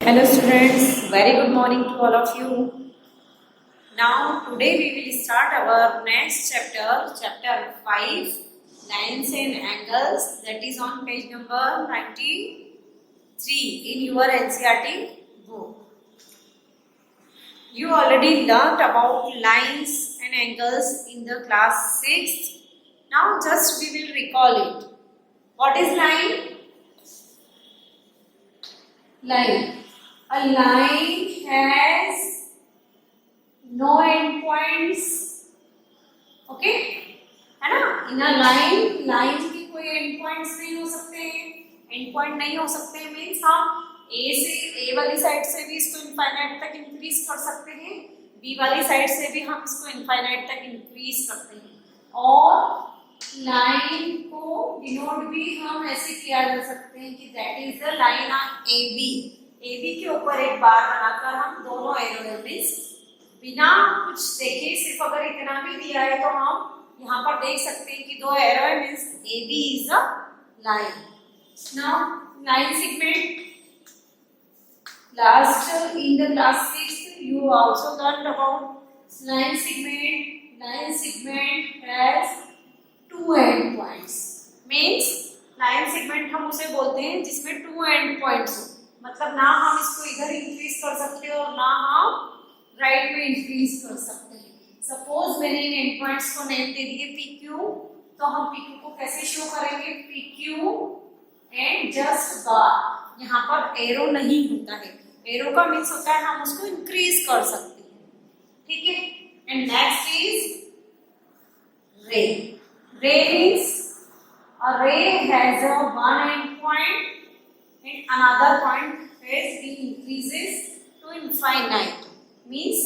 Hello students, very good morning to all of you. Now today we will start our next chapter, chapter 5, lines and angles, that is on page number 93 in your NCERT book. You already learnt about lines and angles in the class 6. Now just we will recall it. What is line? Line. A line has no endpoints. Okay? है ना? In a line की कोई endpoints नहीं हो सकते हैं. Endpoint नहीं हो सकते हैं means हम A वाली साइड से भी इसको इनफाइनाइट तक इंक्रीज कर सकते हैं, B वाली साइड से भी हम इसको इनफाइनाइट तक इंक्रीज करते हैं. और लाइन को डिनोट भी हम ऐसे किया जा सकते हैं कि that is the line on AB के ऊपर एक बार बनाकर हम दोनों एरो मींस बिना कुछ देखे सिर्फ अगर इतना भी दिया है तो हम यहाँ पर देख सकते हैं कि दो एरो है means AB is a line. Now line segment, last in the class 6 you also learned about line segment. Line segment has two end points. Means line segment हम उसे बोलते हैं जिसमें two end points हो, मतलब ना हम इसको इधर इंक्रीज कर सकते हैं और ना हम राइट में इंक्रीज कर सकते हैं. सपोज मैंने इन एंड पॉइंट्स को नेम दे दिए PQ, तो हम PQ को कैसे शो करेंगे? PQ एंड जस्ट बार. यहाँ पर एरो नहीं होता है, एरो का मीन्स होता है हम उसको इंक्रीज कर सकते हैं. ठीक है. एंड नेक्स्ट इज रे. रे means a ray has a one end point and another point has been increases to infinite. Means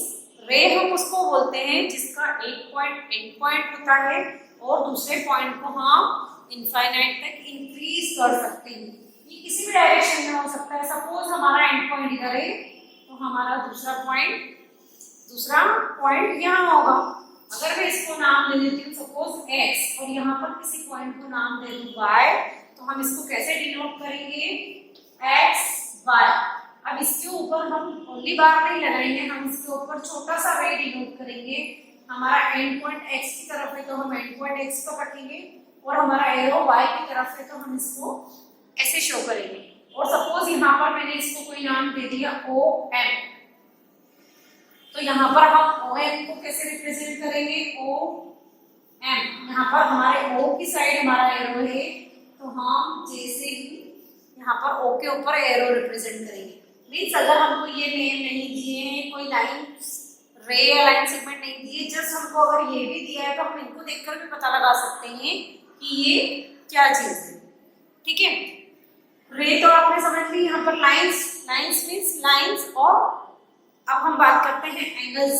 रे हम उसको बोलते हैं जिसका एक पॉइंट एंड पॉइंट होता है और दूसरे पॉइंट को हम इनफाइनाइट तक इंक्रीज कर सकते हैं. ये किसी भी डायरेक्शन में हो सकता है. सपोज हमारा एंड पॉइंट इधर है तो हमारा दूसरा पॉइंट यहाँ होगा. अगर मैं इसको नाम दे देती हूँ सपोज x और यहाँ पर किसी पॉइंट को नाम दे दूँ y, तो हम इसको कैसे डिनोट करेंगे? x y. अब इसके ऊपर हम ओनली बार नहीं लगाएंगे, हम इसके ऊपर छोटा सा रे डिनोट करेंगे. हमारा एंड पॉइंट x की तरफ है तो हम एंड पॉइंट x पर रखेंगे और हमारा एरो y की तरफ है तो हम इसको ऐसे शो करेंगे. और सपोज यहाँ पर मैंने इसको कोई नाम दे दिया OM, तो यहाँ पर हम OM को कैसे रिप्रेजेंट करेंगे? OM. यहाँ पर हमारे O की साइड हमारा एरो है तो हम जैसे ही यहाँ पर O के ऊपर एरो रिप्रेजेंट करेंगे. मीन्स अगर हमको ये नेम नहीं दिए हैं, कोई लाइन रे या लाइन सेगमेंट नहीं दिए, जस्ट हमको अगर ये भी दिया है तो हम इनको देखकर भी पता लगा सकते हैं कि ये क्या चीज है. ठीक है. रे तो आपने समझ ली. यहाँ पर लाइंस मीन्स लाइंस. और अब हम बात करते हैं एंगल्स.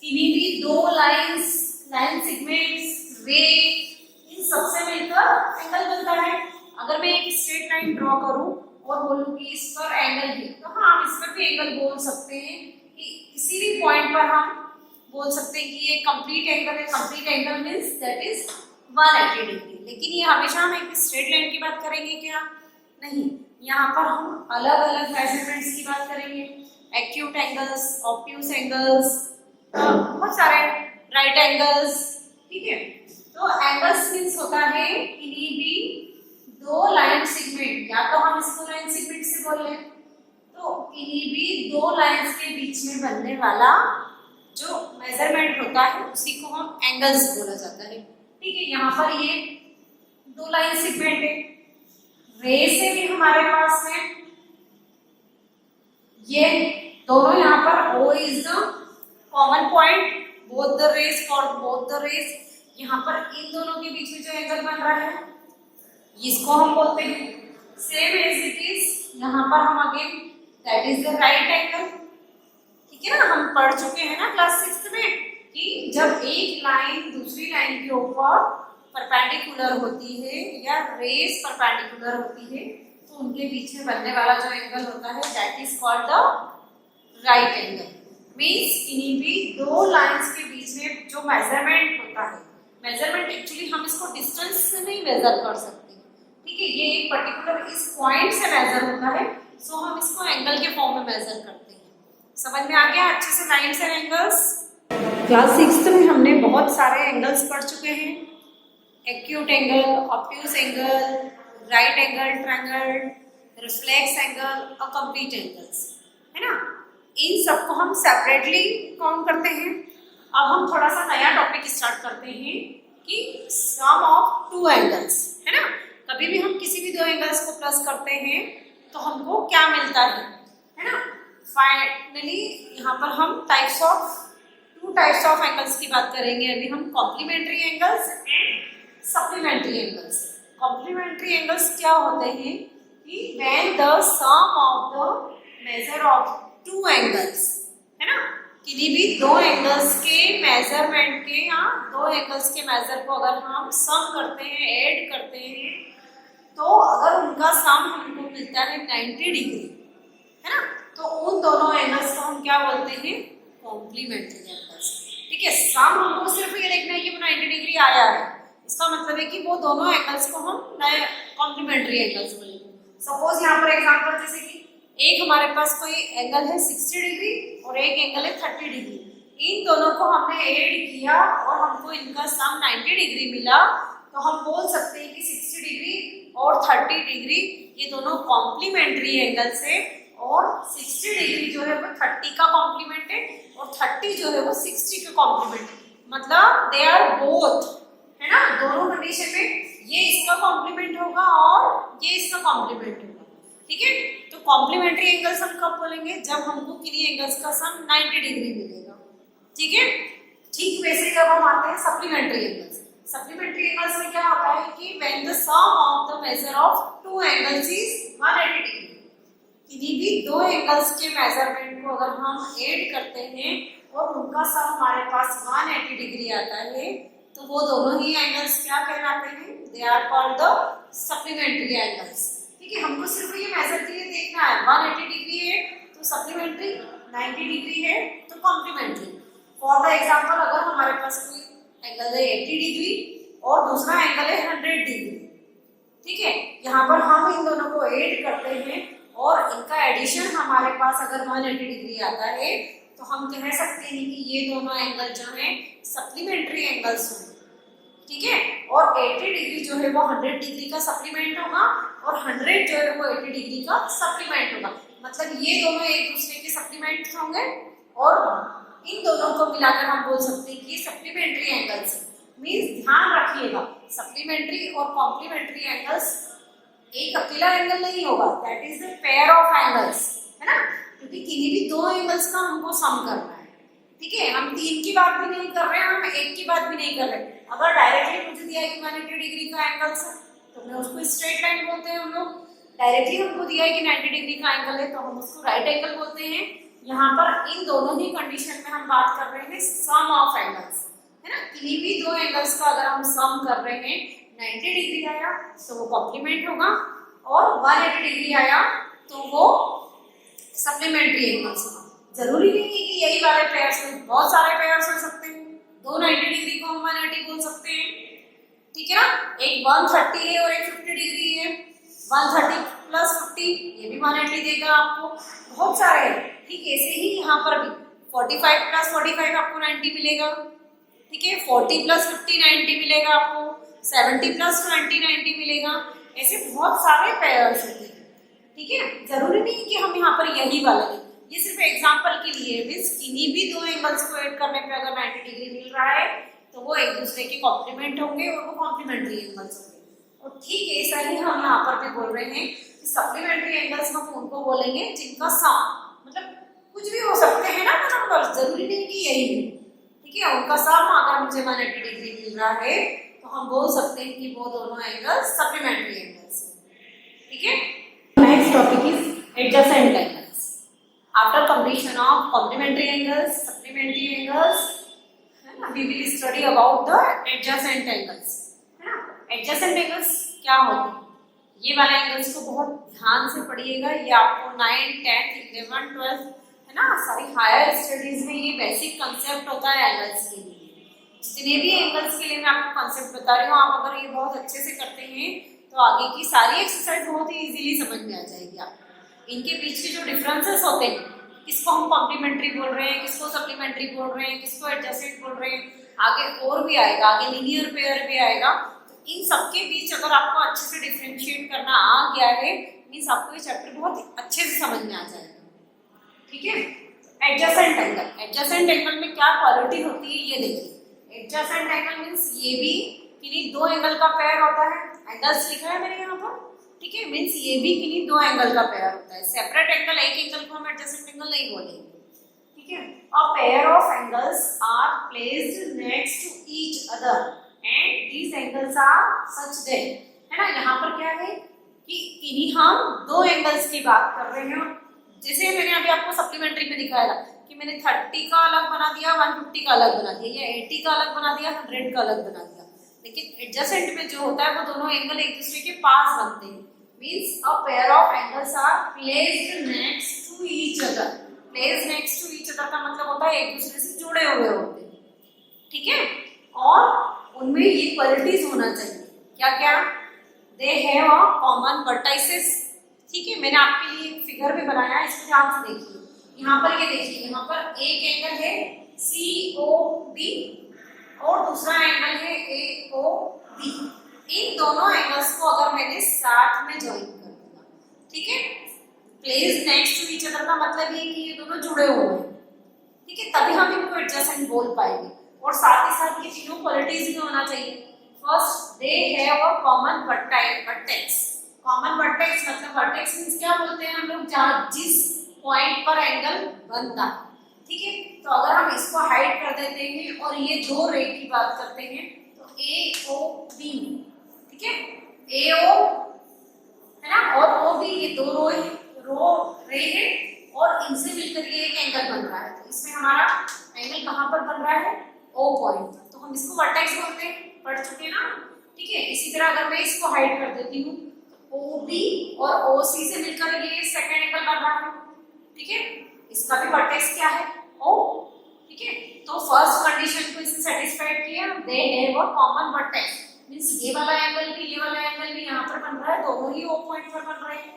किन्हीं भी दो लाइन सेगमेंट्स, रे, इन सबसे मिलकर एंगल बनता है. अगर मैं एक स्ट्रेट लाइन ड्रॉ करूं और बोलूं कि इस पर एंगल है, तो हाँ हम इस पर भी एंगल बोल सकते हैं कि किसी भी पॉइंट पर हम बोल सकते हैं कि ये कंप्लीट एंगल है. Complete angle means that is 180 degree. लेकिन ये हमेशा हम एक स्ट्रेट लाइन की बात करेंगे क्या? नहीं. यहाँ पर हम अलग अलग मेजरमेंट्स की बात करेंगे. एक्यूट एंगल्स, ऑब्ट्यूज एंगल्स, बहुत सारे राइट एंगल्स. ठीक है. तो एंगल्स मीन्स होता है किन्हीं भी दो लाइन सेगमेंट, या तो हम इसको लाइन सेगमेंट से बोल रहे हैं, तो किन्हीं भी दो लाइंस के बीच में बनने वाला जो मेजरमेंट होता है उसी को हम एंगल्स बोला जाता है. ठीक है. यहाँ पर ये दो लाइन सेगमेंट है. रे से भी हमारे पास है ये दोनों. यहाँ पर O is the common point both the race for both the race. यहाँ पर इन दोनों के बीच में जो एंगल बन रहा है इसको हम बोलते हैं सेम एज इट इज. यहाँ पर हम again that is the right angle. ठीक है ना. हम पढ़ चुके हैं ना क्लास 6 में कि जब एक लाइन दूसरी लाइन के ऊपर परपेंडिकुलर होती है या रेस परपेंडिकुलर होती है तो उनके बीच में बनने वाला जो एंगल होता है that is called the right angle. Means किन्हीं भी दो लाइंस के बीच में जो मेजरमेंट होता है, मेजरमेंट एक्चुअली हम इसको डिस्टेंस से नहीं मेजर कर सकते. ठीक है. ये एक पर्टिकुलर इस पॉइंट से मेजर होता है सो हम इसको एंगल के फॉर्म में मेजर करते हैं। समझ में आ गया अच्छे से लाइन्स एंड एंगल्स। क्लास 6 में हमने बहुत सारे एंगल्स पढ़ चुके हैं, acute angle, obtuse angle, right angle triangle, reflex angle और कंप्लीट एंगल्स, है ना। इन सबको हम सेपरेटली काउंट करते हैं। अब हम थोड़ा सा नया टॉपिक स्टार्ट करते हैं कि सम ऑफ टू एंगल्स, है ना। कभी भी हम किसी भी दो एंगल्स को प्लस करते हैं तो हमको क्या मिलता है ना। फाइनली यहाँ पर हम टू टाइप्स ऑफ एंगल्स की बात करेंगे। अभी हम complementary angles and supplementary angles. Complementary angles क्या होते हैं कि when the sum of the measure of two angles, है ना, किन्हीं भी दो एंगल्स के मेजरमेंट के या दो एंगल्स के मेजर को अगर हम सम करते हैं, ऐड करते हैं, तो अगर उनका सम हमको मिलता है 90 डिग्री, है ना, तो उन दोनों एंगल्स को हम क्या बोलते हैं, कॉम्प्लीमेंट्री एंगल्स। ठीक है, सम हमको सिर्फ ये देखना है कि वो 90 डिग्री आया है, इसका मतलब है कि वो दोनों एंगल्स को हम नए कॉम्प्लीमेंट्री एंगल्स बोलेंगे। सपोज यहाँ पर एग्जांपल, जैसे कि एक हमारे पास कोई एंगल है 60 डिग्री और एक एंगल है 30 डिग्री। इन दोनों को हमने ऐड किया और हमको इनका सम 90 डिग्री मिला, तो हम बोल सकते हैं कि 60 डिग्री और 30 डिग्री ये दोनों कॉम्प्लीमेंट्री एंगल्स है, और 60 डिग्री जो है वो 30 का कॉम्प्लीमेंट है और 30 जो है वो 60 का कॉम्प्लीमेंट है। मतलब दे आर बोथ, है ना, दोनों कंडीशन में ये इसका कॉम्प्लीमेंट होगा और ये इसका कॉम्प्लीमेंट होगा। ठीक है, तो कॉम्प्लीमेंट्री एंगल्स हम कब बोलेंगे, जब हमको किन्हीं एंगल्स का सम 90 डिग्री मिलेगा। ठीक है, ठीक वैसे जब हम आते हैं सप्लीमेंट्री एंगल्स। सप्लीमेंट्री एंगल्स में क्या होता है कि when the sum of the measure of two angles is 180 degree, किन्हीं भी दो एंगल्स के मेजरमेंट को अगर हम ऐड करते हैं और उनका सम हमारे पास 180 डिग्री आता है, तो वो दोनों ही एंगल्स क्या कहलाते हैं, they are called the supplementary angles. ठीक है, हमको सिर्फ ये मेजर के लिए देखना है, 180 डिग्री है तो सप्लीमेंट्री, 90 डिग्री है तो कॉम्प्लीमेंट्री। फॉर द एग्जांपल, अगर हमारे पास कोई एंगल है 80 डिग्री और दूसरा एंगल है 100 डिग्री, ठीक है, यहाँ पर हम इन दोनों को ऐड करते हैं और इनका एडिशन हमारे पास अगर 180 डिग्री आता है, तो हम कह सकते हैं कि ये दोनों एंगल जो है सप्लीमेंट्री एंगल्स होंगे। ठीक है, और 80 डिग्री जो है वो 100 डिग्री का सप्लीमेंट होगा और 100 जो है वो 80 डिग्री का सप्लीमेंट होगा। मतलब ये दोनों एक दूसरे के सप्लीमेंट होंगे और इन दोनों को मिलाकर हम बोल सकते हैं कि ये सप्लीमेंट्री एंगल्स है। मींस ध्यान रखिएगा, सप्लीमेंट्री और कॉम्प्लीमेंट्री एंगल्स एक अकेला एंगल नहीं होगा, that is the pair of angles, है ना, क्योंकि किन्हीं भी दो एंगल्स का हमको सम करना है। ठीक है, हम 3 की बात भी नहीं कर रहे हैं, हम 1 की बात भी नहीं कर रहे। अगर डायरेक्टली मुझे दिया है कि 180 डिग्री का एंगल है तो मैं उसको स्ट्रेट लाइन बोलते हैं हम लोग। डायरेक्टली हमको दिया है कि 90 डिग्री का एंगल है तो हम उसको राइट एंगल बोलते हैं। यहाँ पर इन दोनों ही कंडीशन में हम बात कर रहे हैं सम ऑफ एंगल्स, है ना, किन्हीं भी दो एंगल्स का अगर हम सम कर रहे हैं, 90 डिग्री आया तो वो कॉम्प्लीमेंट होगा और 180 डिग्री आया तो वो सप्लीमेंट्री एंगल्स होगा। जरूरी नहीं है कि यही वाले पेयर्स में, बहुत सारे पेयर्स हो सकते हैं, दो 90 डिग्री को हम 180 बोल सकते हैं। ठीक है ना, एक 130 है और एक 50 डिग्री है, 130 प्लस 50 ये भी 180 देगा आपको, बहुत सारे हैं। ठीक है, ऐसे ही यहाँ पर भी 45 प्लस 45 आपको 90 मिलेगा। ठीक है, 40 प्लस 50 90 मिलेगा आपको, 70 प्लस 20 90 मिलेगा। ऐसे बहुत सारे पेयर्स होते हैं। ठीक है, जरूरी नहीं कि हम यहाँ पर यही वाला लें, ये सिर्फ एग्जांपल के लिए। मींस किन्हीं भी दो एंगल्स को ऐड करने पे अगर 90 डिग्री मिल रहा है तो वो एक दूसरे के कॉम्प्लीमेंट होंगे और वो कॉम्प्लीमेंट्री एंगल्स होंगे। और ठीक ऐसा ही हम यहाँ पर भी बोल रहे हैं कि सप्लीमेंट्री एंगल्स हम उनको बोलेंगे जिनका सम, मतलब कुछ भी हो सकते हैं ना नंबर, जरूरी नहीं कि यही है। ठीक है, उनका सम अगर मुझे 180 डिग्री मिल रहा है तो हम बोल सकते हैं कि वो दोनों एंगल्स सप्लीमेंट्री एंगल्स हैं। ठीक है, next topic is adjacent angles. After completion of complementary angles, supplementary angles, है ना, we will study about the adjacent angles, है ना। adjacent angles क्या होते हैं, ये वाले एंगल्स को बहुत ध्यान से पढ़िएगा। ये आपको 9, 10, 11, 12, है ना, सारी हायर स्टडीज में ये बेसिक कंसेप्ट होता है एंगल्स के लिए। जितने भी एंगल्स के लिए मैं आपको कंसेप्ट बता रही हूँ, आप अगर ये बहुत अच्छे से करते हैं तो आगे की सारी एक्सरसाइज बहुत ही इजीली समझ में आ जाएगी आपको। इनके बीच के जो डिफरेंसेस होते हैं, किसको हम कॉम्प्लीमेंट्री बोल रहे हैं, किसको सप्लीमेंट्री बोल रहे हैं, किसको एडजेसेंट बोल रहे हैं, आगे और भी आएगा, आगे लीनियर पेयर भी आएगा। तो इन सबके बीच अगर आपको अच्छे से डिफरेंशिएट करना आ गया है, मीन्स आपको ये चैप्टर बहुत अच्छे से समझ में आ जाएगा। ठीक है, एडजेसेंट एंगल, एडजेसेंट एंगल में क्या क्वालिटी होती है ये देखिए। एडजेसेंट एंगल मीन्स ये भी किन्हीं दो एंगल का पेयर होता है, एंगल्स लिखा है मैंने यहाँ पर, ठीक है, मीन्स ये भी किन्हीं दो एंगल का पेयर होता है। सेपरेट एंगल, एक एंगल को हम एडजेसेंट एंगल नहीं बोलेंगे, ठीक है। A pair of angles are placed next to each other and these angles are such that, है ना, यहाँ पर क्या है कि इन्हीं हम दो एंगल्स की बात कर रहे हैं। जैसे मैंने अभी आपको सप्लीमेंट्री में दिखाया था कि मैंने 30 का अलग बना दिया, 150 का अलग बना दिया, या 80 का अलग बना दिया, 100 का अलग बना दिया, लेकिन एडजेसेंट में जो होता है वो दोनों एंगल एक दूसरे के पास बनते हैं। Means a pair of angles are placed next to each other. Placed next to each other का मतलब होता है एक दूसरे से जुड़े हुए होते हैं, ठीक है, और उनमें ये क्वालिटीज होना चाहिए, क्या क्या, they have a common vertices, ठीक है। मैंने आपके लिए एक फिगर भी बनाया है, इसको ध्यान से देखिए। यहाँ पर ये देखिए, यहाँ पर एक एंगल है COB और दूसरा एंगल है AOB। इन दोनों एंगल्स को अगर मैंने साथ में ज्वाइन कर दिया, ठीक है, place next to each other का मतलब ये कि ये दोनों जुड़े हुए हैं, ठीक है, तभी हम इनको एडजेसेंट बोल पाएंगे। और साथ ही साथ ये तीनों क्वालिटीज भी होना चाहिए। First, they have a common vertex. Common vertex मतलब वर्टेक्स मींस क्या बोलते हैं हम लोग, जहाँ जिस पॉइंट पर एंगल बनता है, ठीक है। तो अगर हम इसको हाइड कर देते हैं और ये दो रे की बात करते हैं तो AOB, ठीक है, AO है ना और OB, ये दो रे है और इनसे मिलकर ये एक एंगल बन रहा है। तो इसमें हमारा एंगल कहाँ पर बन रहा है, O पॉइंट, तो हम इसको वर्टेक्स बोलते हैं, पढ़ चुके हैं ना, ठीक है। इसी तरह अगर मैं इसको हाइड कर देती हूँ तो OB और OC से मिलकर ये सेकंड एंगल बन रहा है, ठीक है, इसका भी वर्टेक्स क्या है, O, ठीक है। तो फर्स्ट कंडीशन को इससे सेटिस्फाइड किया, they have a common vertex, means ये वाला एंगल भी ये वाला एंगल भी यहाँ पर बन रहा है, दोनों ही O पॉइंट पर बन रहे हैं।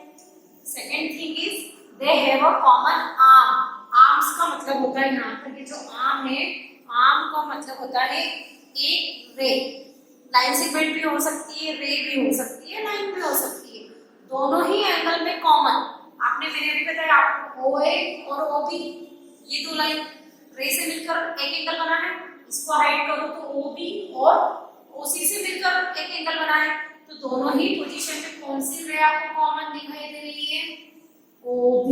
Second thing is they have a common arm. Arms का मतलब होता है यहाँ पर ये जो आर्म है, आर्म का मतलब होता है एक रे, लाइन सेगमेंट भी हो सकती है, रे भी हो सकती है, लाइन भी हो सकती है, दोनों ही एंगल में कॉमन। आपने मैंने अभी बताया आपको OA और OB, ये दो लाइन रे से मिलकर एक एंगल बना है, इसको हाइड करो तो OB और OC से मिलकर एक एंगल बना है, तो दोनों ही पोजीशन में कौन सी रे आपको कॉमन दिखाई दे रही है, OB।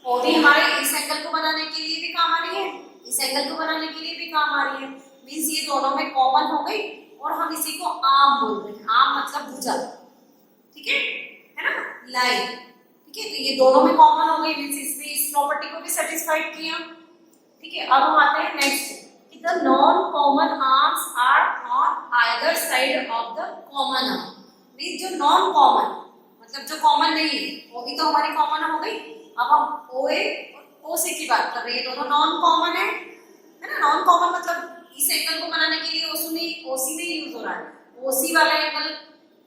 OB हमारे इस एंगल को बनाने के लिए भी काम आ रही है, इस एंगल को बनाने के लिए भी काम आ रही है, मींस ये दोनों में कॉमन हो गई और हम इसी को आर्म बोल रहे हैं, आर्म मतलब भुजा, ठीक है ना, लाइन, ठीक है। तो ये दोनों में कॉमन हो गई, मींस इसने इस प्रॉपर्टी को भी सेटिस्फाइड किया, ठीक है। अब हम आते हैं नेक्स्ट कि the non common arms are on either side of the common arm. Means जो नॉन कॉमन मतलब जो कॉमन नहीं है, वो भी तो हमारी कॉमन हो गई। अब हम OA और OC की बात कर रहे हैं, दोनों नॉन कॉमन है ना। नॉन कॉमन मतलब इस एंगल को बनाने के लिए OC नहीं यूज हो रहा है, OC वाला एंगल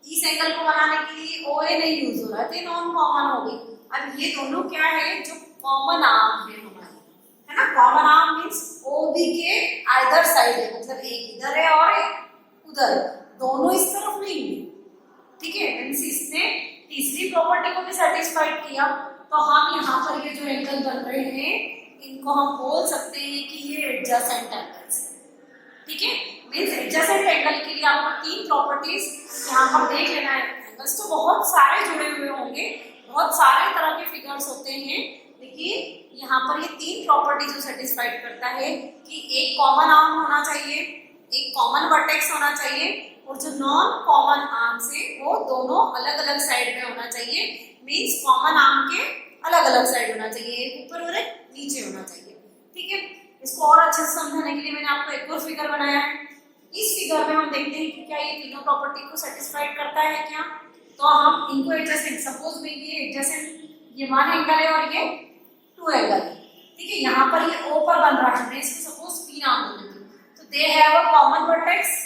इस एंगल को बनाने के लिए OA नहीं यूज हो रहा है, तो नॉन कॉमन हो गई। अब ये दोनों क्या है, जो कॉमन आर्म है हमारे, है ना, कॉमन आर्म मींस OB के आइदर साइड है, मतलब एक इधर है और एक उधर, दोनों इस तरफ नहीं है, ठीक है। मींस इसने तीसरी प्रॉपर्टी को भी सेटिस्फाइड किया, तो हम यहाँ पर ये जो एंगल बन रहे हैं इनको हम बोल सकते हैं कि ये एडजेसेंट एंगल्स, ठीक है। मींस एडजेसेंट एंगल के लिए आपको तीन प्रॉपर्टीज यहाँ पर देख लेना है। एंगल्स तो बहुत सारे जुड़े हुए होंगे, बहुत सारे तरह के फिगर्स होते हैं, लेकिन यहाँ पर ये तीन प्रॉपर्टी जो सेटिस्फाइड करता है कि एक कॉमन आर्म होना चाहिए, एक कॉमन वर्टेक्स होना चाहिए, और जो नॉन कॉमन आर्म से वो दोनों अलग अलग साइड में होना चाहिए। मींस कॉमन आर्म के अलग अलग साइड होना चाहिए, एक ऊपर और एक नीचे होना चाहिए, ठीक है। इसको और अच्छे से समझाने के लिए मैंने आपको एक और फिगर बनाया है। इस फिगर में हम देखते हैं कि क्या ये तीनों प्रॉपर्टी को सेटिस्फाइड करता है क्या, तो हम इनको एडजेसेंट, सपोज में ये एडजेसेंट, ये 1 एंगल है और ये 2 एंगल है, ठीक है। यहाँ पर ये O पर बन रहा है, मैं इसको सपोज P नाम दे देती हूँ, तो they have a common vertex.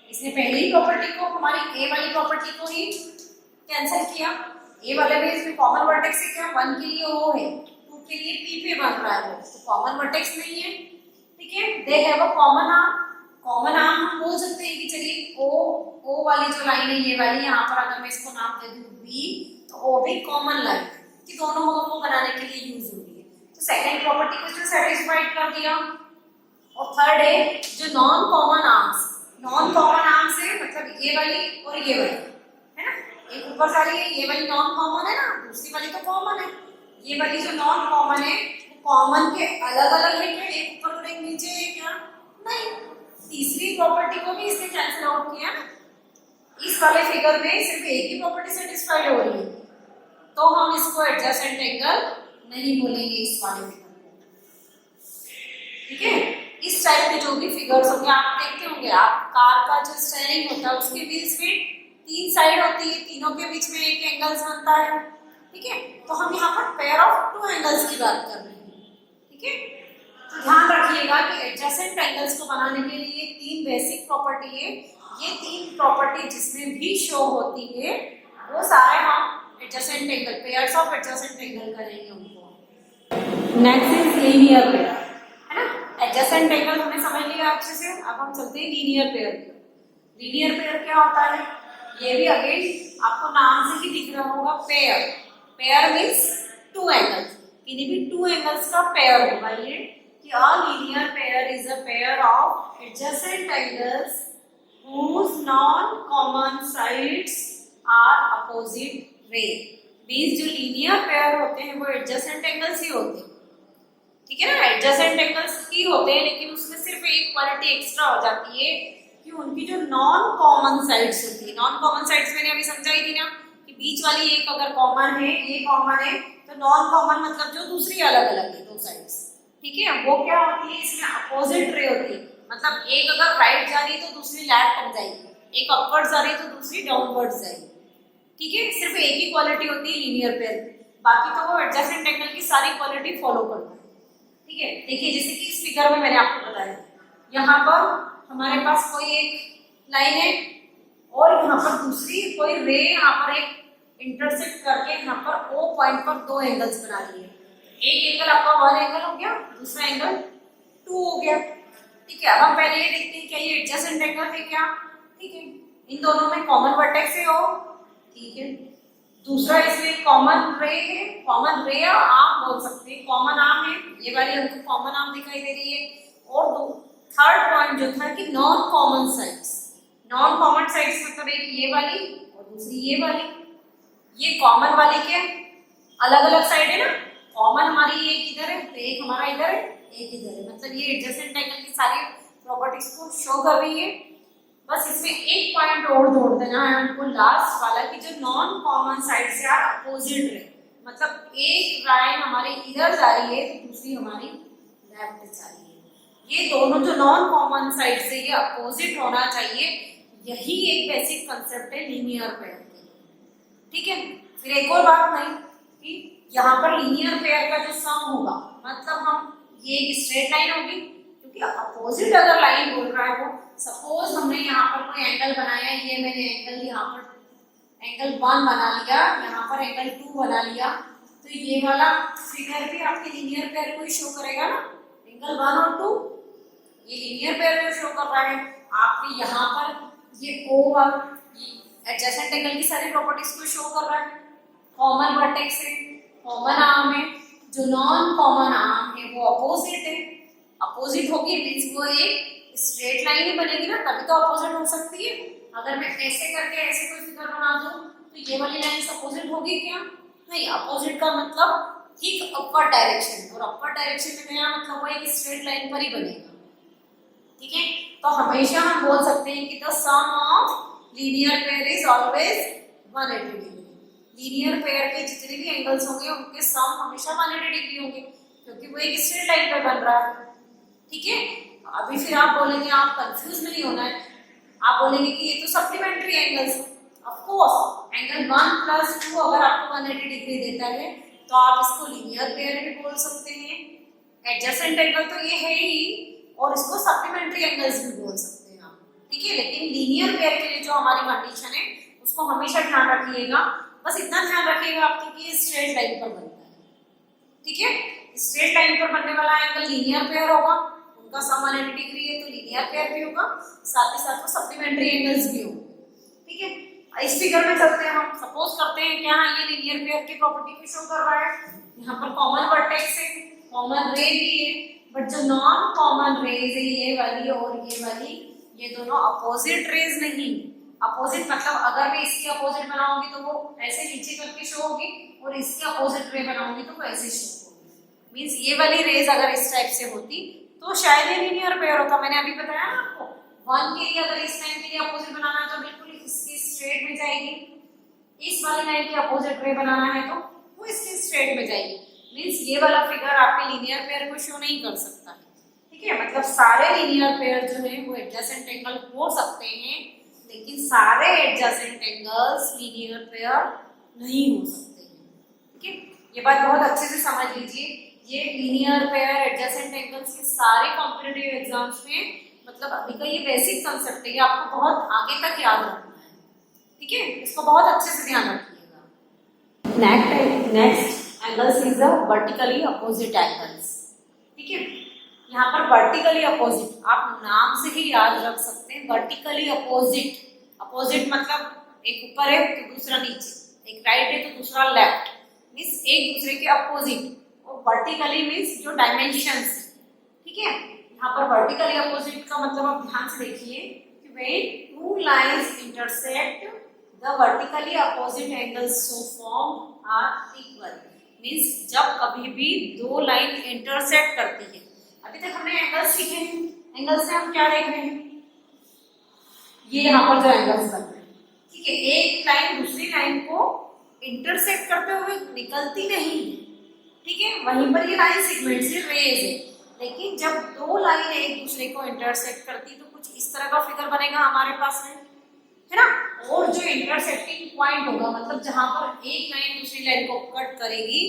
इसने पहली प्रॉपर्टी को, हमारी A वाली प्रॉपर्टी को ही कैंसिल किया, ए वाले में इसमें कॉमन वर्टेक्स है क्या, 1 के लिए ओ है, 2 के लिए पी पे बन रहा है वो, तो कॉमन वर्टेक्स नहीं है। ठीक है, they have a common arm. Common arm हम बोल सकते हैं कि चलिए ओ वाली जो लाइन है ये वाली, यहाँ पर अगर मैं इसको नाम दे दूं बी, तो ओ भी कॉमन लाइन कि दोनों को बनाने के लिए यूज हो रही है। तो सेकंड प्रॉपर्टी को इसने सेटिस्फाइड कर दिया। और थर्ड है जो non common arms, non common arms है मतलब ये वाली और ये वाली है ना, एक ऊपर जा रही है, ये वाली नॉन कॉमन है ना, दूसरी वाली तो कॉमन है। ये वाली जो नॉन कॉमन है वो कॉमन के अलग अलग है क्या, एक ऊपर और एक नीचे है क्या, नहीं। तीसरी प्रॉपर्टी को भी इसने कैंसिल आउट किया ना, इस वाले फिगर में सिर्फ एक ही प्रॉपर्टी सेटिस्फाइड हो रही है, तो हम इसको एडजेसेंट एंगल नहीं बोलेंगे इस वाले फिगर को। ठीक है, इस टाइप के जो भी फिगर्स होंगे आप देखते होंगे, आप कार का जो स्टीयरिंग होता है उसके व्हील्स में 3 साइड होती है, तीनों के बीच में एक एंगल्स बनता है। ठीक है, तो हम यहाँ पर पेयर ऑफ 2 एंगल्स की बात कर रहे हैं। ठीक है, तो ध्यान रखिएगा कि एडजेसेंट एंगल्स को बनाने के लिए 3 बेसिक प्रॉपर्टी है। ये 3 प्रॉपर्टी जिसमें भी शो होती है वो सारे हम adjacent angle, pairs of adjacent angle करेंगे उनको। नेक्स्ट इज लीनियर पेयर, है ना। एडजेसेंट एंगल हमने समझ लिया अच्छे से, अब हम चलते हैं लीनियर पेयर की। लीनियर पेयर क्या होता है, ये भी अगेन आपको नाम से ही दिख रहा होगा, पेयर। पेयर मींस 2 एंगल्स, किन्हीं भी 2 एंगल्स का पेयर होगा ये, कि a linear pair is a pair of adjacent angles whose non-common sides are opposite ray। Means जो लीनियर पेयर होते हैं वो एडजेसेंट एंगल्स ही होते हैं। ठीक है ना, एडजेसेंट एंगल्स ही होते हैं, लेकिन उसमें सिर्फ एक क्वालिटी एक्स्ट्रा हो जाती है कि उनकी जो नॉन कॉमन साइड्स होती है। नॉन कॉमन साइड्स मैंने अभी समझाई थी ना, कि बीच वाली एक अगर कॉमन है, ये कॉमन है, तो नॉन कॉमन मतलब जो दूसरी अलग अलग है 2 साइड्स। ठीक है, वो क्या होती है, इसमें अपोजिट रे होती है, मतलब एक अगर राइट जा रही है तो दूसरी लेफ्ट तक जाएगी, एक अपवर्ड जा रही है तो दूसरी डाउनवर्ड जाएगी। ठीक है, सिर्फ एक ही क्वालिटी होती है लीनियर पेयर की, बाकी तो वो एडजेसेंट एंगल की सारी क्वालिटी फॉलो करता है। ठीक है, देखिए जैसे कि इस फिगर में मैंने आपको बताया, यहाँ पर हमारे पास कोई एक लाइन है और यहाँ पर दूसरी कोई रे यहाँ पर एक इंटरसेक्ट करके यहाँ पर O पॉइंट पर 2 एंगल्स बना लिए। एक एंगल आपका 1 एंगल हो गया, दूसरा एंगल 2 हो गया। ठीक है, अब हम पहले ये देखते हैं क्या ये एडजेसेंट एंगल है क्या। ठीक है, इन दोनों में कॉमन वर्टेक्स है हो। ठीक है, दूसरा इसमें कॉमन रे है, कॉमन रे आर्म बोल सकते हैं, कॉमन आर्म है, ये वाली हमको कॉमन आर्म दिखाई दे रही है। और थर्ड पॉइंट जो था कि non common sides, non common sides मतलब एक ये वाली और दूसरी ये वाली। ये कॉमन वाली के अलग अलग साइड है ना, कॉमन हमारी एक इधर है, एक हमारा इधर है, एक इधर है, मतलब ये एडजेसेंट एंगल की सारी प्रॉपर्टीज को शो कर रही है। बस इसमें एक पॉइंट और जोड़ देना है हमको, लास्ट वाला, कि जो नॉन कॉमन साइड से यार अपोजिट है, मतलब एक लाइन हमारी इधर जा रही है तो दूसरी हमारी लेफ्ट जा रही है। ये दोनों जो नॉन कॉमन साइड से ये अपोजिट होना चाहिए, यही एक बेसिक कंसेप्ट है लीनियर पेयर। ठीक है, फिर एक और बात नहीं कि यहाँ पर लीनियर पेयर का जो सम होगा, मतलब हम ये एक स्ट्रेट लाइन होगी, क्योंकि अपोजिट अगर लाइन बोल रहा है वो, सपोज हमने यहाँ पर कोई एंगल बनाया, ये मैंने एंगल यहाँ पर एंगल 1 बना लिया, यहाँ पर एंगल 2 बना लिया, तो ये वाला फिगर भी आपके लीनियर पेयर को ही शो करेगा ना, एंगल 1 और 2 ये लीनियर पेयर को शो कर रहा है। आपके यहाँ पर ये O एडजेसेंट एंगल की सारी प्रॉपर्टीज को शो कर रहा है, कॉमन वर्टेक्स है, कॉमन आर्म है, जो नॉन कॉमन आर्म है वो अपोजिट है। अपोजिट होगी मींस वो एक स्ट्रेट लाइन ही बनेगी ना, तभी तो अपोजिट हो सकती है। अगर मैं ऐसे करके ऐसे कोई फिगर बना दूं तो ये वाली लाइन अपोजिट होगी क्या, नहीं। अपोजिट का मतलब ठीक अपर डायरेक्शन, और अपर डायरेक्शन में गया मतलब वो एक स्ट्रेट लाइन पर ही बनेगा। ठीक है, तो हमेशा हम बोल सकते हैं कि the sum of linear pair is always 180 degree. Linear pair के जितने भी एंगल्स होंगे उनके सम हमेशा 180 डिग्री होंगे, क्योंकि वो एक स्ट्रेट लाइन पर बन रहा है। ठीक है, अभी फिर आप बोलेंगे, आप कंफ्यूज नहीं होना है, आप बोलेंगे कि ये तो सप्लीमेंट्री एंगल्स है। ऑफ कोर्स एंगल 1 + 2 अगर आपको 180 डिग्री देता है तो आप इसको लीनियर पेयर भी बोल सकते हैं। एडजेसेंट एंगल तो ये है ही, और इसको सप्लीमेंट्री एंगल्स भी बोल सकते हैं आप। ठीक है, लेकिन लीनियर पेयर के लिए जो हमारी कंडीशन है उसको हमेशा ध्यान रखिएगा बस इतना ध्यान रखिएगा आपके कि ये स्ट्रेट लाइन पर बनता है, ठीक है। स्ट्रेट लाइन पर बनने वाला एंगल लीनियर पेयर होगा, उनका सम 180 डिग्री है तो लीनियर पेयर भी होगा, साथ ही साथ सप्लीमेंट्री एंगल्स भी होंगे, ठीक है। इस फिगर में चलते हैं, हम सपोज करते हैं कि हाँ ये लीनियर पेयर की प्रॉपर्टी को शो कर रहा है, यहाँ पर कॉमन वर्टेक्स है, कॉमन रे भी है, बट जो नॉन कॉमन रेज है ये वाली और ये वाली, ये दोनों अपोजिट रेज नहीं। अपोजिट मतलब अगर मैं इसकी अपोजिट बनाऊंगी तो वो ऐसे नीचे करके शो होगी, और इसकी अपोजिट रे बनाऊंगी तो वो ऐसे शो होगी। मींस ये वाली रेज अगर इस टाइप से होती तो शायद ये लीनियर पेयर होता। मैंने अभी बताया ना आपको, वन के लिए अगर इस लाइन के लिए अपोजिट बनाना है तो बिल्कुल इसकी स्ट्रेट में जाएगी, इस वाली लाइन के अपोजिट रे बनाना है तो वो इसकी स्ट्रेट में जाएगी। मींस ये वाला फिगर आपके लीनियर पेयर को शो नहीं कर सकता, ठीक है। मतलब सारे लीनियर पेयर जो है वो एडजेसेंट एंगल हो सकते हैं, लेकिन सारे एडजेसेंट एंगल्स लीनियर पेयर नहीं हो सकते हैं, ठीक है। ये बात बहुत अच्छे से समझ लीजिए, ये लीनियर पेयर एडजेसेंट एंगल्स के सारे कॉम्पिटिटिव एग्जाम्स में मतलब अभी का ये बेसिक कंसेप्ट है, आपको बहुत आगे तक याद रखना है, ठीक है। इसको बहुत अच्छे से ध्यान रखिएगा। Next angles is the vertically opposite angles, ठीक है। यहाँ पर वर्टिकली अपोजिट आप नाम से ही याद रख सकते हैं, वर्टिकली अपोजिट। अपोजिट मतलब एक ऊपर है तो दूसरा नीचे, एक राइट है तो दूसरा लेफ्ट, मींस एक दूसरे के अपोजिट। और वर्टिकली मींस जो डायमेंशंस, ठीक है। यहाँ पर वर्टिकली अपोजिट का मतलब आप ध्यान से देखिए कि when two lines intersect the vertically opposite angles so form are equal. Means जब कभी भी दो लाइन इंटरसेक्ट करती है, अभी तक हमने एंगल्स सीखे हैं, एंगल से हम क्या देख रहे हैं, ये यहाँ पर जो एंगल्स बन रहे हैं, ठीक है। एक लाइन दूसरी लाइन को इंटरसेक्ट करते हुए निकलती नहीं, ठीक है। वहीं पर ये लाइन सेगमेंट से रेज है, लेकिन जब दो लाइन एक दूसरे को इंटरसेक्ट करती तो कुछ इस तरह का फिगर बनेगा हमारे पास में, है ना। और जो इंटरसेक्टिंग पॉइंट होगा मतलब जहां पर एक लाइन दूसरी लाइन को कट करेगी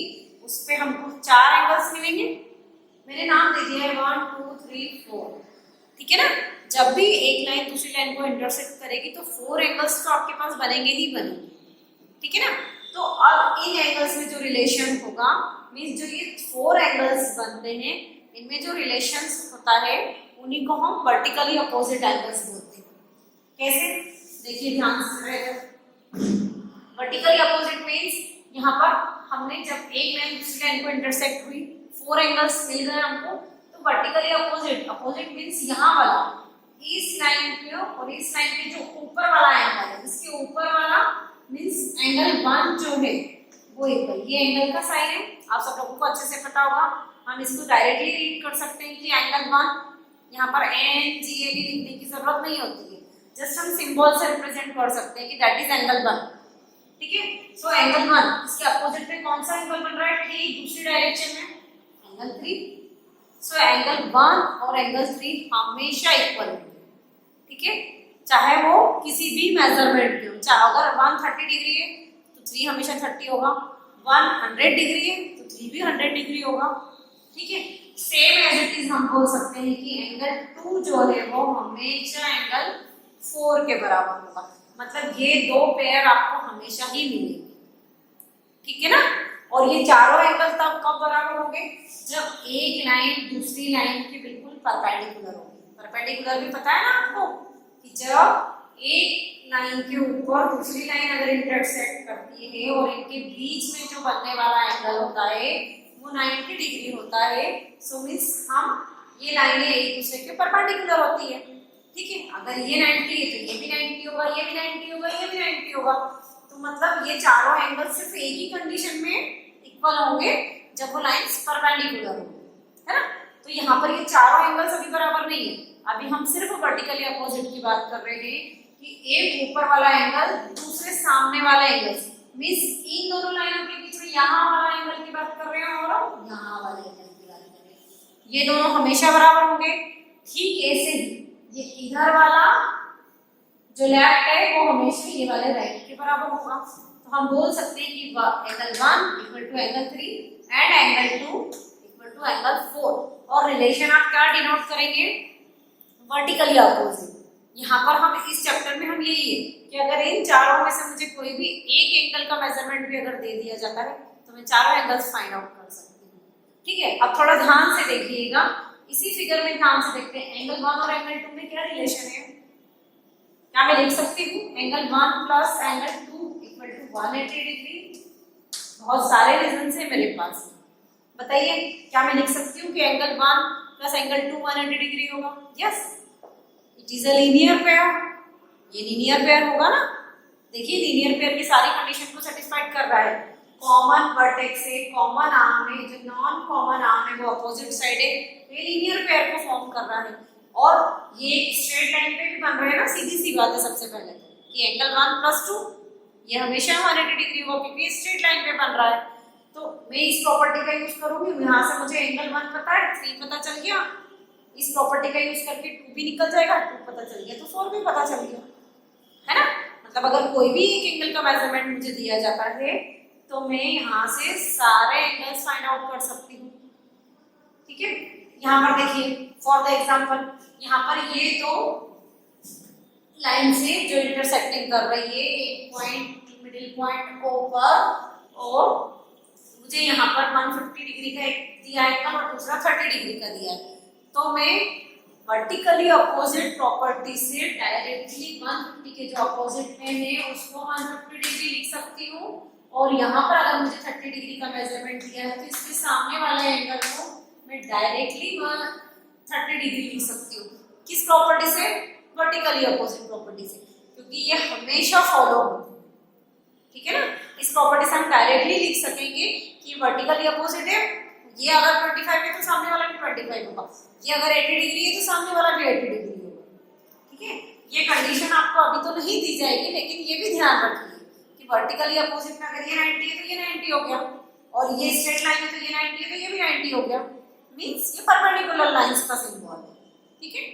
उस पे हमको चार एंगल्स मिलेंगे। मेरे नाम दीजिए 1 2 3 4, ठीक है ना। जब भी एक लाइन दूसरी लाइन को इंटरसेक्ट करेगी तो 4 एंगल्स तो आपके पास बनेंगे ही बनेंगे, ठीक है ना। तो अब इन एंगल्स में जो रिलेशन होगा, मींस जो ये 4 एंगल्स बनते हैं इनमें जो रिलेशन होता है उन्हीं को हम वर्टिकली अपोजिट एंगल्स बोलते हैं। कैसे, देखिए ध्यान से। वर्टिकली अपोजिट मींस यहाँ पर हमने जब एक लाइन दूसरी लाइन को इंटरसेक्ट हुई 4 एंगल्स मिल गए हमको, तो वर्टिकली अपोजिट, अपोजिट मींस यहाँ वाला, इस लाइन पे और इस लाइन पे जो ऊपर वाला एंगल है इसके ऊपर वाला मींस एंगल 1 जो है वो इक्वल, ये एंगल का साइन है, आप सब लोगों को अच्छे से पता होगा। हम इसको डायरेक्टली रीड कर सकते हैं कि एंगल 1, यहाँ पर एन जी ए भी लिखने की जरूरत नहीं होती है, जस्ट हम सिंबल से रिप्रेजेंट कर सकते हैं कि दैट इज एंगल 1, ठीक है। सो एंगल 1 इसके अपोजिट में कौन सा एंगल बन रहा है, ठीक दूसरी डायरेक्शन में एंगल 3। सो एंगल 1 और एंगल 3 हमेशा इक्वल होंगे, ठीक है, चाहे वो किसी भी मेजरमेंट के हो। चाहे अगर 130 डिग्री है तो 3 हमेशा 30 होगा, 100 डिग्री है तो 3 भी 100 डिग्री होगा, ठीक है। सेम एज इट इज हम बोल सकते हैं कि एंगल 2 जो है वो हमेशा एंगल 4 के बराबर होगा, मतलब ये दो पेयर आपको हमेशा ही मिलेंगे, ठीक है ना। और ये चारों एंगल तब कब बराबर होंगे, जब एक लाइन दूसरी लाइन के बिल्कुल परपेंडिकुलर होगी। परपेंडिकुलर भी पता है ना आपको कि जब एक लाइन के ऊपर दूसरी लाइन अगर इंटरसेक्ट करती है और इनके बीच में जो बनने वाला एंगल होता है वो 90 डिग्री होता है। सो मींस हम ये लाइनें एक दूसरे के परपेंडिकुलर होती है, ठीक है। अगर ये 90 है तो ये भी 90 होगा, ये भी 90 होगा, ये भी 90 होगा, तो मतलब ये चारों एंगल सिर्फ एक ही कंडीशन में इक्वल होंगे जब वो लाइंस परपेंडिकुलर होंगे, है ना। तो यहाँ पर ये चारों एंगल्स अभी बराबर नहीं है, अभी हम सिर्फ वर्टिकली अपोजिट की बात कर रहे हैं कि एक ऊपर वाला एंगल दूसरे सामने वाला एंगल, मींस इन दोनों लाइनों के बीच में यहाँ वाला एंगल की बात कर रहे हैं और यहाँ वाले एंगल की बात कर रहे हैं, ये दोनों हमेशा बराबर होंगे। ठीक ऐसे ही ये इधर वाला जो लेफ्ट है वो हमेशा ये वाले राइट के बराबर होगा। तो हम बोल सकते हैं कि angle 1 equal to angle 3 and angle 2 equal to angle 4। और रिलेशन आप क्या डिनोट करेंगे, वर्टिकली अपोजिट, यहाँ पर हम इस चैप्टर में हम यही है कि अगर इन चारों में से मुझे कोई भी एक एंगल का मेजरमेंट भी अगर दे दिया जाता है तो मैं चारों एंगल्स फाइंड आउट कर सकती हूँ। ठीक है, अब थोड़ा ध्यान से देखिएगा, इसी फिगर में ध्यान से देखते हैं एंगल 1 और एंगल 2 में क्या रिलेशन है। क्या मैं लिख सकती हूँ angle 1 plus angle 2 equal to 180 degree? बहुत सारे रीजन है मेरे पास, बताइए क्या मैं लिख सकती हूँ कि एंगल 1 प्लस एंगल 2 180 डिग्री होगा? Yes, it is a linear pair. ये लीनियर पेयर होगा ना। देखिए लीनियर पेयर की सारी कंडीशन को सेटिस्फाइड कर रहा है। कॉमन वर्टेक्स से कॉमन आर्म है, जो नॉन कॉमन आर्म है वो अपोजिट साइड है, ये लीनियर पेयर को फॉर्म कर रहा है। और ये स्ट्रेट लाइन पे भी बन रहा है ना, सीधी सी बात है सबसे पहले तो कि एंगल 1 प्लस 2 ये हमेशा 180 डिग्री होगा क्योंकि स्ट्रेट लाइन पे बन रहा है। तो मैं इस प्रॉपर्टी का यूज करूंगी, यहाँ से मुझे एंगल 1 पता है, 3 पता चल गया, इस प्रॉपर्टी का यूज करके 2 भी निकल जाएगा, 2 पता चल गया तो 4 भी पता चल गया, है ना। मतलब अगर कोई भी एक एंगल का मेजरमेंट मुझे दिया जाता है तो मैं यहाँ से सारे एंगल्स फाइंड आउट कर सकती हूँ। ठीक है, यहाँ पर देखिए फॉर द एग्जांपल, यहाँ पर ये तो लाइन से जो इंटरसेक्टिंग कर रही है एक पॉइंट मिडिल पॉइंट ओ पर, और मुझे यहाँ पर 150 डिग्री का एक दिया एंगल और दूसरा 30 डिग्री का दिया है, तो मैं वर्टिकली अपोजिट प्रॉपर्टी से डायरेक्टली 150 के जो अपोजिट में है उसको 150 डिग्री लिख सकती हूँ। और यहाँ पर अगर मुझे 30 डिग्री का मेजरमेंट दिया है तो इसके सामने वाले एंगल को मैं डायरेक्टली 30 डिग्री लिख सकती हूँ। किस प्रॉपर्टी से? वर्टिकली अपोजिट प्रॉपर्टी से, क्योंकि ये हमेशा फॉलो होती है। ठीक है ना, इस प्रॉपर्टी से हम डायरेक्टली लिख सकेंगे कि वर्टिकली अपोजिट है, ये अगर 25 है तो सामने वाला भी 25 होगा, ये अगर 80 डिग्री है तो सामने वाला भी 80 डिग्री होगा। ठीक है, ये कंडीशन आपको अभी तो नहीं दी जाएगी, लेकिन ये भी ध्यान रखिए कि वर्टिकली अपोजिट में अगर ये 90 है तो ये 90 हो गया, और ये स्ट्रेट लाइन है तो ये 90 है तो ये भी 90 हो गया, मींस ये परपेंडिकुलर लाइंस का सिंबल है। ठीक है।